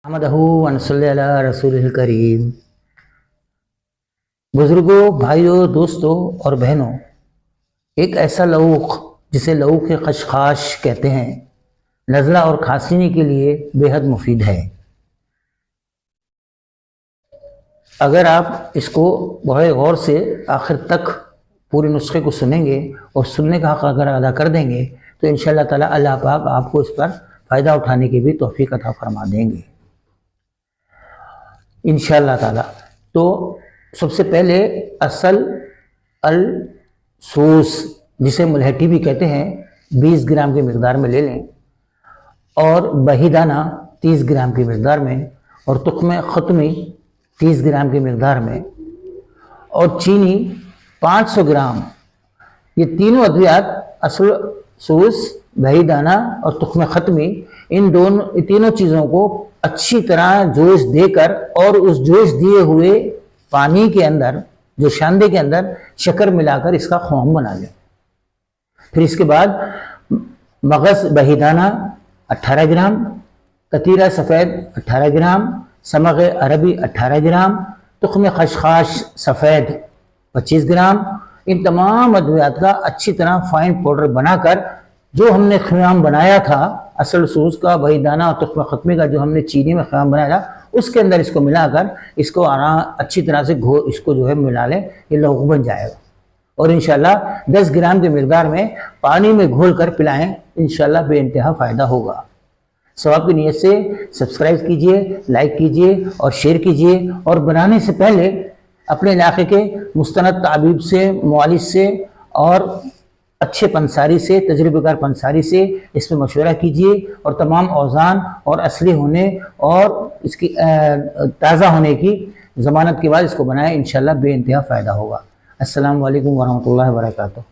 अहमदहू वनसल्ली अला रसूलिल करीम। बुज़ुर्गों, भाइयों, दोस्तों और बहनों, एक ऐसा लऊक़ जिसे लऊक़ खशखाश कहते हैं, नज़ला और खांसने के लिए बेहद मुफीद है। अगर आप इसको बड़े गौर से आखिर तक पूरे नुस्खे को सुनेंगे और सुनने का हक़ अगर अदा कर देंगे तो इंशाअल्लाह ताला अल्लाह पाक आपको इस पर फ़ायदा उठाने की भी तौफ़ीक़ अता फ़रमा देंगे इंशाअल्लाह ताला। तो सबसे पहले असल अल सूस, जिसे मुलहटी भी कहते हैं, 20 ग्राम की मकदार में ले लें, और बहीदाना 30 ग्राम की मकदार में, और तुख्म ख़त्मी 30 ग्राम की मकदार में, और चीनी 500 ग्राम। ये तीनों अद्वियात असल सूस, बहीदाना और तुख्म ख़त्मी, इन तीनों चीज़ों को अच्छी तरह जोश देकर और उस जोश दिए हुए पानी के अंदर, जो शांदे के अंदर, शक्कर मिलाकर इसका ख़्वाम बना लें। फिर इसके बाद मगज़ बहीदाना 18 ग्राम, कतीरा सफ़ेद 18 ग्राम, समग़ अरबी 18 ग्राम, तुख्म खशखाश सफ़ेद 25 ग्राम, इन तमाम अद्वियात का अच्छी तरह फ़ाइन पाउडर बनाकर, जो हमने ख़्याम बनाया था असल सूस का, बहीदाना और तुख्म ख़त्मी का, जो हमने चीनी में ख़्याम बनाया था, उसके अंदर इसको मिलाकर इसको अच्छी तरह से इसको जो है मिला लें। ये लऊक़ बन जाएगा और इंशाअल्लाह 10 ग्राम की मकदार में पानी में घोल कर पिलाएँ, इंशाअल्लाह बेइंतहा फ़ायदा होगा। सवाब की नीयत से सब्सक्राइब कीजिए, लाइक कीजिए और शेयर कीजिए, और बनाने से पहले अपने इलाके के मुस्तनद ताबीब से, मुआलिज से और अच्छे पंसारी से, तजुर्बेकार पंसारी से इसमें मशवरा कीजिए, और तमाम औज़ान और असली होने और इसकी ताज़ा होने की ज़मानत के बाद इसको बनाएं, इंशाअल्लाह बेइंतहा फ़ायदा होगा। अस्सलामु अलैकुम वरहमतुल्लाहि वबरकातुहू।